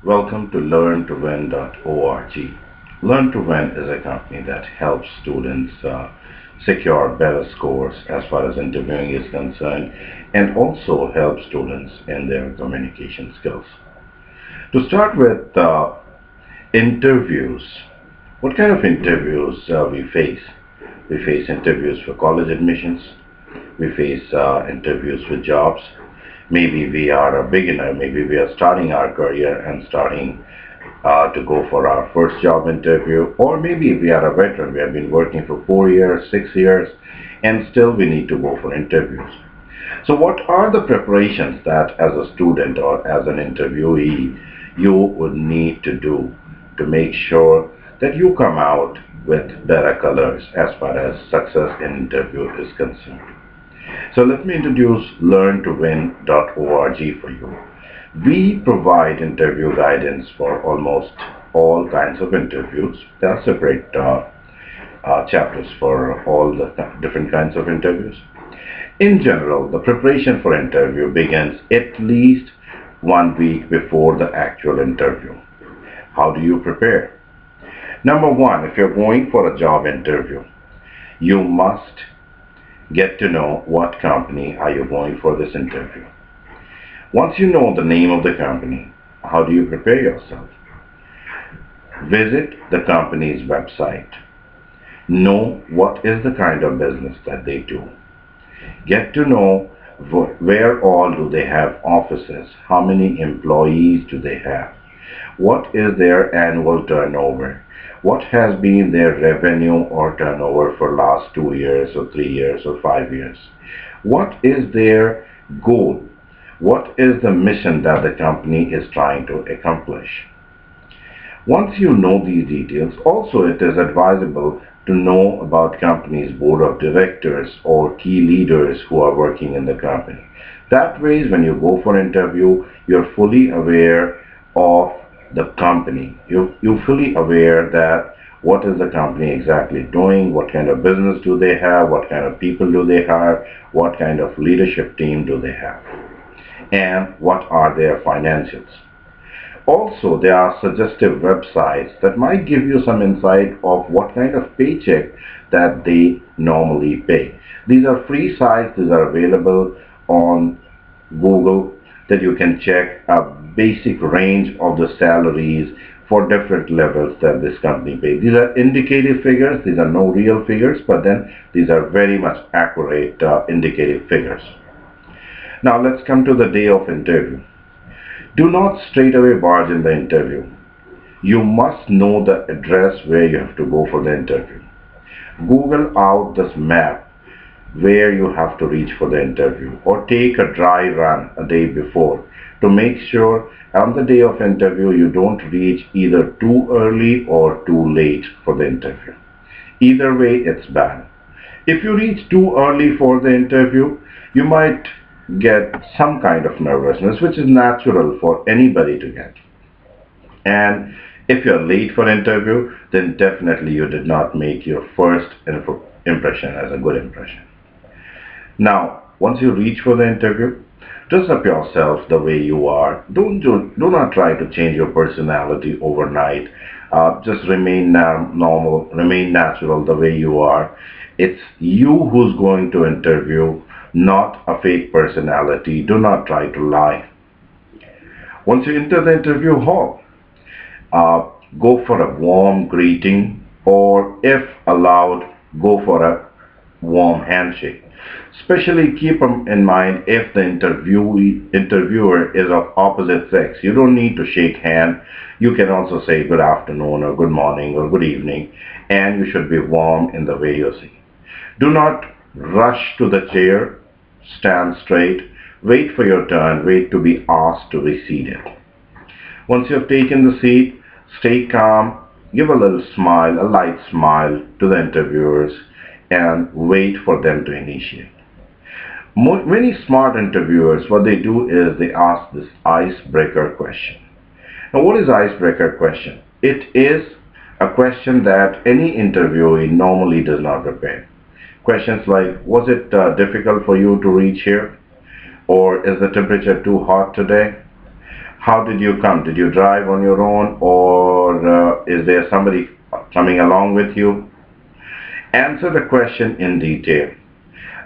Welcome to LearnToWin.org. Learn to Win is a company that helps students secure better scores as far as interviewing is concerned and also helps students in their communication skills. To start with interviews, what kind of interviews we face? We face interviews for college admissions, we face interviews with jobs. Maybe we are a beginner, maybe we are starting our career and starting to go for our first job interview, or maybe we are a veteran, we have been working for 4 years, 6 years, and still we need to go for interviews. So, what are the preparations that as a student or as an interviewee you would need to do to make sure that you come out with better colors as far as success in interview is concerned? So let me introduce LearnToWin.org for you. We provide interview guidance for almost all kinds of interviews. There are separate chapters for all the different kinds of interviews. In general, the preparation for interview begins at least 1 week before the actual interview. How do you prepare? Number one, if you're going for a job interview, you must get to know what company are you going for this interview. Once you know the name of the company, how do you prepare yourself? Visit the company's website. Know what is the kind of business that they do. Get to know where all do they have offices, how many employees do they have, what is their annual turnover, what has been their revenue or turnover for last 2 years or 3 years or 5 years, what is their goal, what is the mission that the company is trying to accomplish. Once you know these details, also it is advisable to know about company's board of directors or key leaders who are working in the company. That way, when you go for interview, you're fully aware of the company. You're fully aware that what is the company exactly doing, what kind of business do they have, what kind of people do they have, what kind of leadership team do they have, and what are their financials. Also, there are suggestive websites that might give you some insight of what kind of paycheck that they normally pay. These are free sites, these are available on Google that you can check a basic range of the salaries for different levels that this company pays. These are indicative figures, these are no real figures, but then these are very much accurate indicative figures. Now let's come to the day of interview. Do not straight away barge in the interview. You must know the address where you have to go for the interview. Google out this map where you have to reach for the interview, or take a dry run a day before to make sure on the day of interview you don't reach either too early or too late for the interview. Either way, it's bad. If you reach too early for the interview, you might get some kind of nervousness, which is natural for anybody to get. And if you're late for interview, then definitely you did not make your first impression as a good impression. Now, once you reach for the interview, dress up yourself the way you are. Do not try to change your personality overnight. Just remain normal, remain natural the way you are. It's you who's going to interview, not a fake personality. Do not try to lie. Once you enter the interview hall, uh, go for a warm greeting, or if allowed, go for a warm handshake. Especially keep in mind if the interviewer is of opposite sex. You don't need to shake hand. You can also say good afternoon or good morning or good evening, and you should be warm in the way you say. Do not rush to the chair. Stand straight. Wait for your turn. Wait to be asked to be seated. Once you have taken the seat, stay calm, give a little smile, a light smile to the interviewers, and wait for them to initiate. Many smart interviewers, what they do is they ask this icebreaker question. Now, what is icebreaker question? It is a question that any interviewee normally does not prepare. Questions like, was it difficult for you to reach here? Or is the temperature too hot today? How did you come? Did you drive on your own, or is there somebody coming along with you? Answer the question in detail.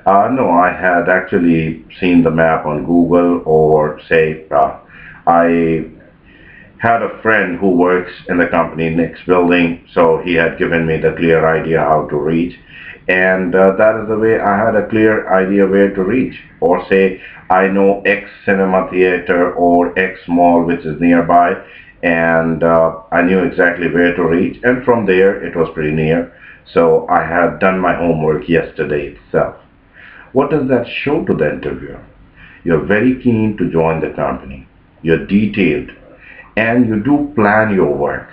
No, I had actually seen the map on Google, or say, I had a friend who works in the company next building, so he had given me the clear idea how to reach. And that is the way I had a clear idea where to reach. Or say, I know X cinema theater or X mall which is nearby, and I knew exactly where to reach. And from there, it was pretty near. So I had done my homework yesterday itself. What does that show to the interviewer? You're very keen to join the company. You're detailed and you do plan your work.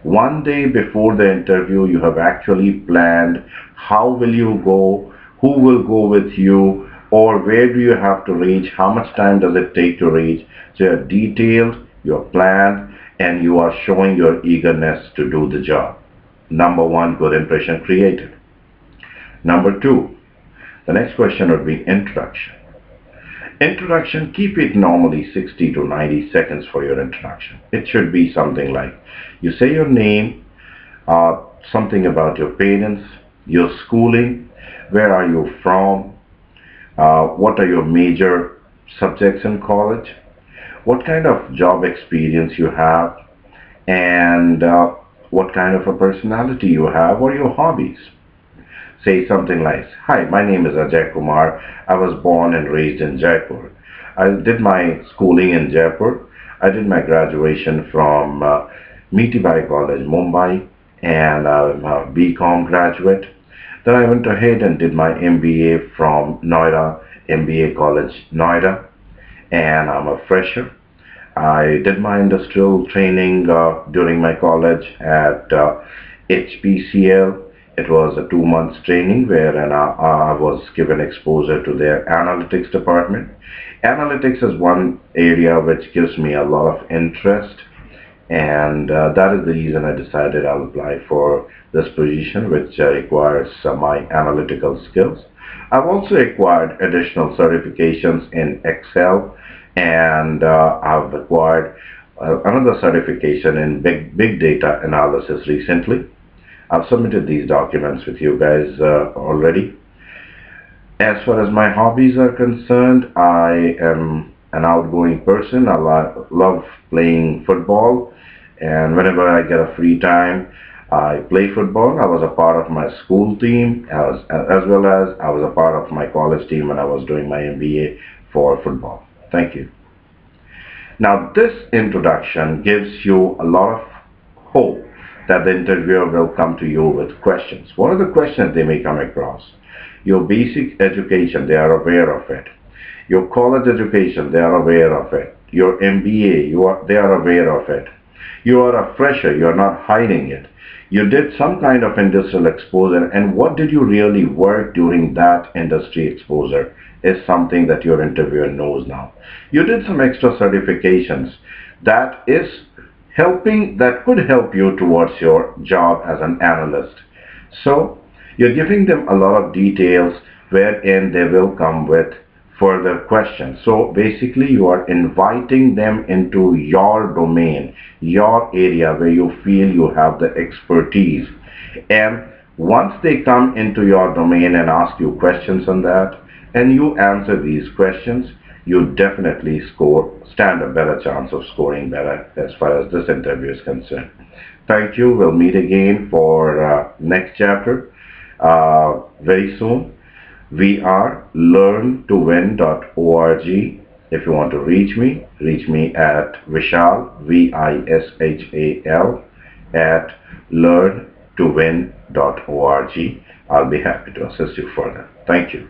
One day before the interview, you have actually planned how will you go, who will go with you, or where do you have to reach, how much time does it take to reach. So you're detailed, you're planned, and you are showing your eagerness to do the job. Number one, good impression created. Number two, the next question would be introduction. Introduction, keep it normally 60 to 90 seconds for your introduction. It should be something like, you say your name, something about your parents, your schooling, where are you from, what are your major subjects in college, what kind of job experience you have, and what kind of a personality you have, or your hobbies. Say something like, hi, my name is Ajay Kumar. I was born and raised in Jaipur. I did my schooling in Jaipur. I did my graduation from Mitibai College, Mumbai, and I'm a BCom graduate. Then I went ahead and did my MBA from Noida, MBA College, Noida, and I'm a fresher. I did my industrial training during my college at HPCL. It was a 2 months training wherein I was given exposure to their analytics department. Analytics is one area which gives me a lot of interest, and that is the reason I decided I'll apply for this position, which requires my analytical skills. I've also acquired additional certifications in Excel, and I've acquired another certification in big data analysis recently. I've submitted these documents with you guys already. As far as my hobbies are concerned, I am an outgoing person. I love playing football, and whenever I get a free time, I play football. I was a part of my school team as well as I was a part of my college team when I was doing my MBA for football. Thank you. Now, this introduction gives you a lot of hope that the interviewer will come to you with questions. What are the questions they may come across? Your basic education, they are aware of it. Your college education, they are aware of it. Your MBA, they are aware of it. You are a fresher, you are not hiding it. You did some kind of industrial exposure, and what did you really work during that industry exposure is something that your interviewer knows now. You did some extra certifications that could help you towards your job as an analyst. So you're giving them a lot of details wherein they will come with further questions. So basically you are inviting them into your domain, your area where you feel you have the expertise. And once they come into your domain and ask you questions on that, and you answer these questions, you definitely stand a better chance of scoring better as far as this interview is concerned. Thank you. We'll meet again for next chapter very soon. We are learntowin.org. If you want to reach me at Vishal, Vishal, at learntowin.org. I'll be happy to assist you further. Thank you.